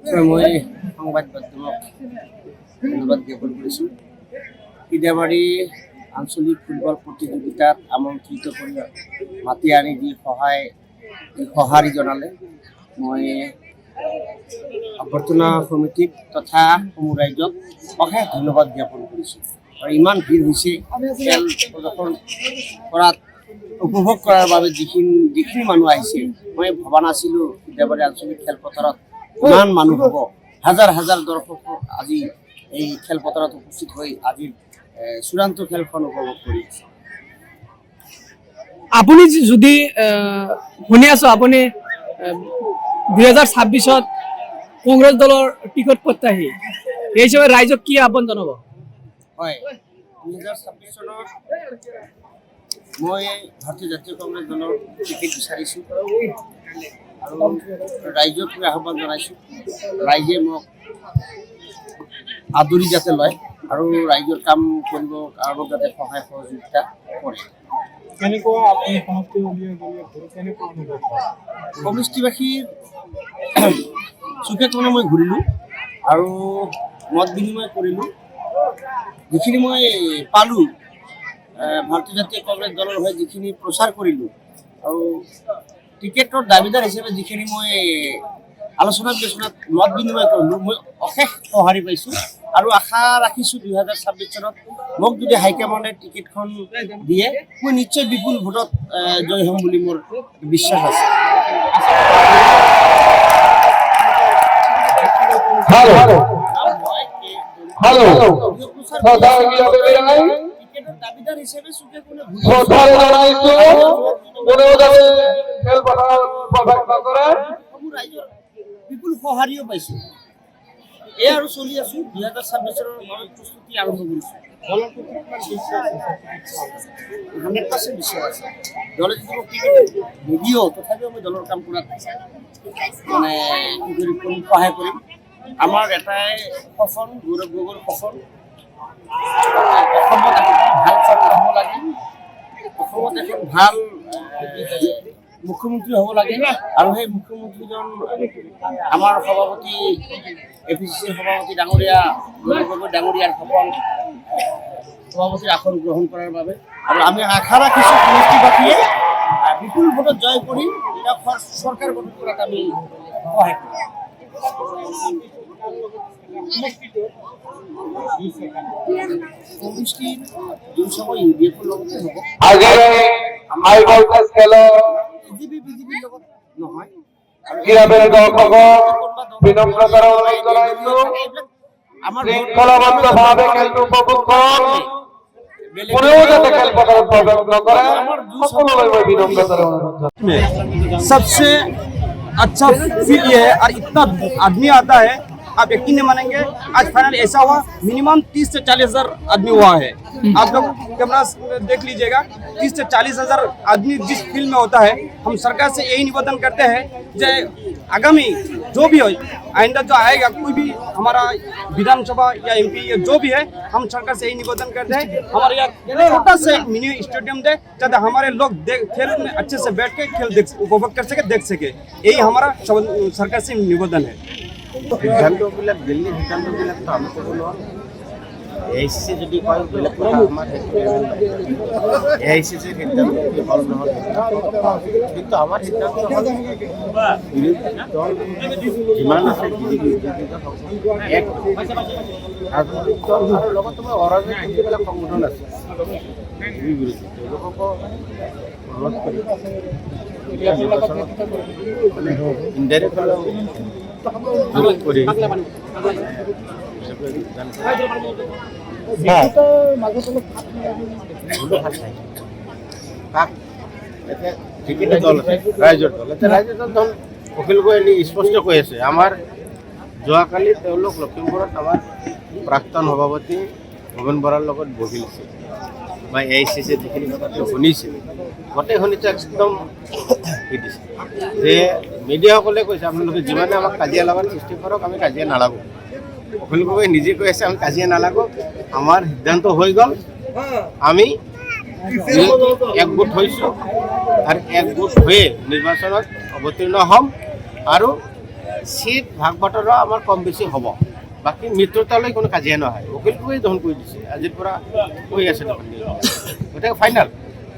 মই সংবাদ মাধ্যমক ধন্যবাদ জ্ঞাপন কৰিছোঁ। ইদিয়াবাৰী আঞ্চলিক ফুটবল প্ৰতিযোগিতাত আমন্ত্ৰিত কৰি মাতি আনি যি সঁহাৰি জনালে মই অভ্যৰ্থনা সমিতিক তথা সমূহ ৰাইজক অশেষ ধন্যবাদ জ্ঞাপন কৰিছোঁ। আৰু ইমান ভিৰ হৈছে খেল প্ৰদৰ্শন কৰাত উপভোগ কৰাৰ বাবে যিখিনি মানুহ আহিছে মই ভবা নাছিলোঁ ইদিয়াবাৰী আঞ্চলিক খেলপথাৰত ইমান মানুহ হ'ব। হাজাৰ হাজাৰ দৰ্শক আজি এই খেলপথাৰত উপস্থিত হৈ আজিৰ চূড়ান্ত খেলখন উপভোগ কৰি আছে। আপুনি যদি শুনি আছো আপুনি 2026-ত কংগ্ৰেছ দলৰ টিকট প্ৰত্যাশী এই হিচাপে ৰাইজক কি আহ্বান জনাব? হয়, 2026 চনত মই ভাৰতীয় জাতীয় কংগ্ৰেছ দলৰ টিকেট বিচাৰিছোঁ আৰু ৰাইজক আহ্বান জনাইছোঁ ৰাইজে মোক আদৰি যাতে লয় আৰু ৰাইজৰ কাম কৰিব কাৰণত যাতে সহায় সহযোগিতা কৰে। সমষ্টিবাসীৰ চুকে কোণে মই ঘূৰিলোঁ আৰু মত বিনিময় কৰিলোঁ। যিখিনি মই পালোঁ ভাৰতীয় জাতীয় কংগ্ৰেছ দলৰ হৈ যিখিনি প্ৰচাৰ কৰিলোঁ আৰু টিকেটৰ দাবীদাৰ হিচাপে যিখিনি মই আলোচনা বিলোচনাত মত বিনিময় কৰিলোঁ মই অশেষ সঁহাৰি পাইছোঁ আৰু আশা ৰাখিছোঁ 2026 চনত মোক যদি হাইকমাণ্ডে টিকেটখন দিয়ে মই নিশ্চয় বিপুল ভোটত জয় হ'ম বুলি মোৰ বিশ্বাস আছে। দাবিদাৰ হিসেবে চুকে কোণে ৰাইজৰ বিপুল সঁহাৰিও পাইছোঁ। এই আৰু চলি আছোঁ। 2026 চনৰ প্ৰস্তুতি আৰম্ভ কৰিছোঁ। 100% বিশ্বাস আছে। দলে যদি মোক টিকেট নিদিয়েও তথাপিও মই দলৰ কাম কৰাত মানে সহায় কৰিম। আমাৰ এটাই সপোন, গৌৰৱ গগৈৰ সপোন অসমত ভাল চৰকাৰ হ'ব লাগে, অসমত এখন ভাল মুখ্যমন্ত্ৰী হ'ব লাগে আৰু সেই মুখ্যমন্ত্ৰীজন আমাৰ সভাপতি APCCৰ সভাপতি ডাঙৰীয়া গৌৰৱ গগৈ ডাঙৰীয়াৰ সপোন সভাপতিৰ আসন গ্ৰহণ কৰাৰ বাবে আৰু আমি আশা ৰাখিছোঁ সমষ্টিবাসীয়ে বিপুল ভোটত জয় কৰি চৰকাৰ গঠন কৰাত আমি সহায় কৰিম। সমষ্টিৰ জনসভা UDFৰ লগতে হ'ব, BJPৰ লগত নহয়। सबसे अच्छा फील ये है और इतना आदमी आता है आप यकीन नहीं मानेंगे। आज फाइनल ऐसा हुआ मिनिमम 30 से 40 हज़ार आदमी हुआ है। आप लोग कैमरा देख लीजिएगा 30 से 40 हज़ार आदमी जिस फील्ड में होता है। हम सरकार से यही निवेदन करते हैं जो आगामी जो भी हो आइंदा जो आएगा कोई भी हमारा विधानसभा या MP या जो भी है हम सरकार से यही निवेदन करते हैं हमारे यहाँ छोटा सा मिनी स्टेडियम दे ताकि हमारे लोग खेल में अच्छे से बैठ के खेल उपभोग कर सके देख सके। यही हमारा सरकार से निवेदन है। সিদ্ধান্তবিলাক দিল্লী সিদ্ধান্তবিলাকতো আমি ক'ব নোৱাৰোঁ। AICC যদি কয় বেলেগ কথা আমাৰ AICC সিদ্ধান্ত কি হ'ল নহ'ল কিন্তু আমাৰ সিদ্ধান্ত হ'ল বিৰোধী দল যিমান আছে BJP এক ৰাজনৈতিক দল আৰু লগতে মই অৰাজনৈতিক যিবিলাক সংগঠন আছে বিৰোধী তেওঁলোককো অনুৰোধ কৰি ইনডাইৰেক্ট ৰাইজৰ দল অখিল গগৈয়ে স্পষ্ট কৈ আছে। আমাৰ যোৱাকালি তেওঁলোক লখিমপুৰত আমাৰ প্ৰাক্তন সভাপতি ভৱেন বৰাৰ লগত বহি লৈছে বা AICC যিখিনি কথা তেওঁ শুনিছে গোটেইখিনিতো একদম দিছে যে মিডিয়াসকলে কৈছে আপোনালোকে যিমানে আমাক কাজিয়া লগাৰ সৃষ্টি কৰক আমি কাজিয়া নালাগো। অখিল গগৈ নিজে কৈ আছে আমি কাজিয়া নালাগো, আমাৰ সিদ্ধান্ত হৈ গ'ল, আমি একগোট হৈছোঁ আৰু একগোট হৈয়ে নিৰ্বাচনত অৱতীৰ্ণ হ'ম আৰু চিট ভাগ বাটৰা আমাৰ কম বেছি হ'ব, বাকী মিত্ৰতালৈ কোনো কাজিয়া নহয়। উকিল গগৈয়ে দহন কৰি দিছে, আজিৰ পৰা কৈ আছে দেখোন, গতিকে ফাইনেল।